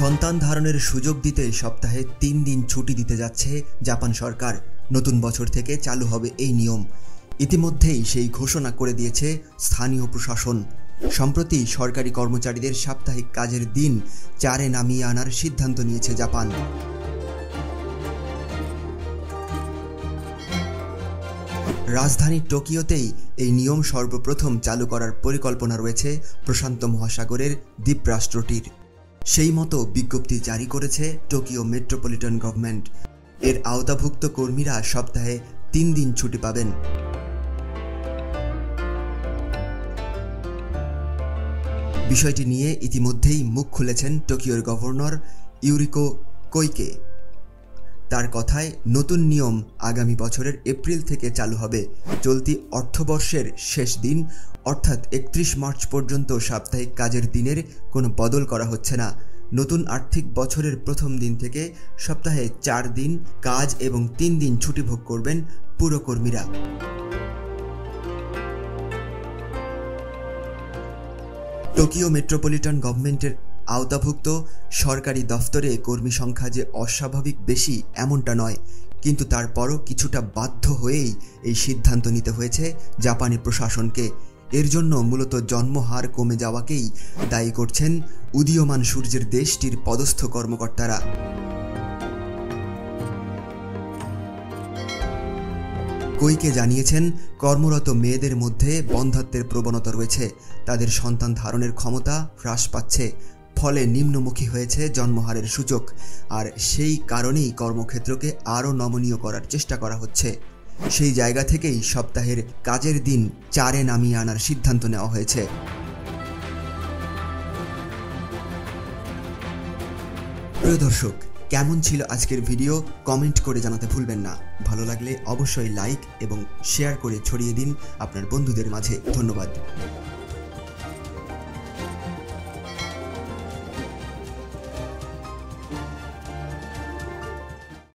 সন্তান ধারণের সুযোগ দিতে সপ্তাহে 3 দিন ছুটি দিতে যাচ্ছে জাপান সরকার। নতুন বছর থেকে চালু হবে এই নিয়ম। ইতিমধ্যেই সেই ঘোষণা করে দিয়েছে স্থানীয় প্রশাসন। সম্প্রতি সরকারি কর্মচারীদের সাপ্তাহিক কাজের দিন 4-এ নামিয়ে আনার সিদ্ধান্ত নিয়েছে জাপান। রাজধানী টোকিওতেই এই নিয়ম সর্বপ্রথম চালু করার পরিকল্পনা রয়েছে প্রশান্ত মহাসাগরের দ্বীপরাষ্ট্রটির। সেই মতো বিজ্ঞপ্তি জারি করেছে টোকিও মেট্রোপলিটন গভর্নমেন্ট। এর আওতাভুক্ত কর্মীরা সপ্তাহে 3 দিন ছুটি পাবেন। বিষয়টি নিয়ে ইতিমধ্যেই মুখ খুলেছেন টোকিওর গভর্নর ইউরিকো কোইকে। তার কথায় নতুন নিয়ম আগামী বছরের এপ্রিল থেকে চালু হবে। চলতি অর্থবর্ষের শেষ দিন অর্থাৎ 31 মার্চ পর্যন্ত সাপ্তাহিক কাজের দিনের কোনো বদল করা হচ্ছে না। নতুন আর্থিক বছরের প্রথম দিন থেকে সপ্তাহে 4 দিন কাজ এবং 3 দিন ছুটি ভোগ করবেন পুরকর্মীরা। টোকিও মেট্রোপলিটন গভর্নমেন্টের আওতাভুক্ত সরকারি দফতরে কর্মী সংখ্যা যে অস্বাভাবিক বেশি এমনটা নয়, কিন্তু তারপরও কিছুটা বাধ্য হয়েই এই সিদ্ধান্ত নিতে হয়েছে জাপানি প্রশাসনকে। এর জন্য মূলত জন্মহার কমে যাওয়াকেই দায়ী করছেন উদীয়মান সূর্যের দেশটির পদস্থ কর্মকর্তারা। কোইকে জানিয়েছেন, কর্মরত মেয়েদের মধ্যে বন্ধ্যাত্বের প্রবণতা রয়েছে। তাদের সন্তান ধারণের ক্ষমতা হ্রাস পাচ্ছে, ফলে নিম্নমুখী হয়েছে জন্মহারের সূচক। আর সেই কারণেই কর্মক্ষেত্রকে আরও নমনীয় করার চেষ্টা করা হচ্ছে। সেই জায়গা থেকেই সপ্তাহের কাজের দিন 4-এ নামিয়ে আনার সিদ্ধান্ত নেওয়া হয়েছে। প্রিয় দর্শক, কেমন ছিল আজকের ভিডিও কমেন্ট করে জানাতে ভুলবেন না। ভালো লাগলে অবশ্যই লাইক এবং শেয়ার করে ছড়িয়ে দিন আপনার বন্ধুদের মাঝে। ধন্যবাদ।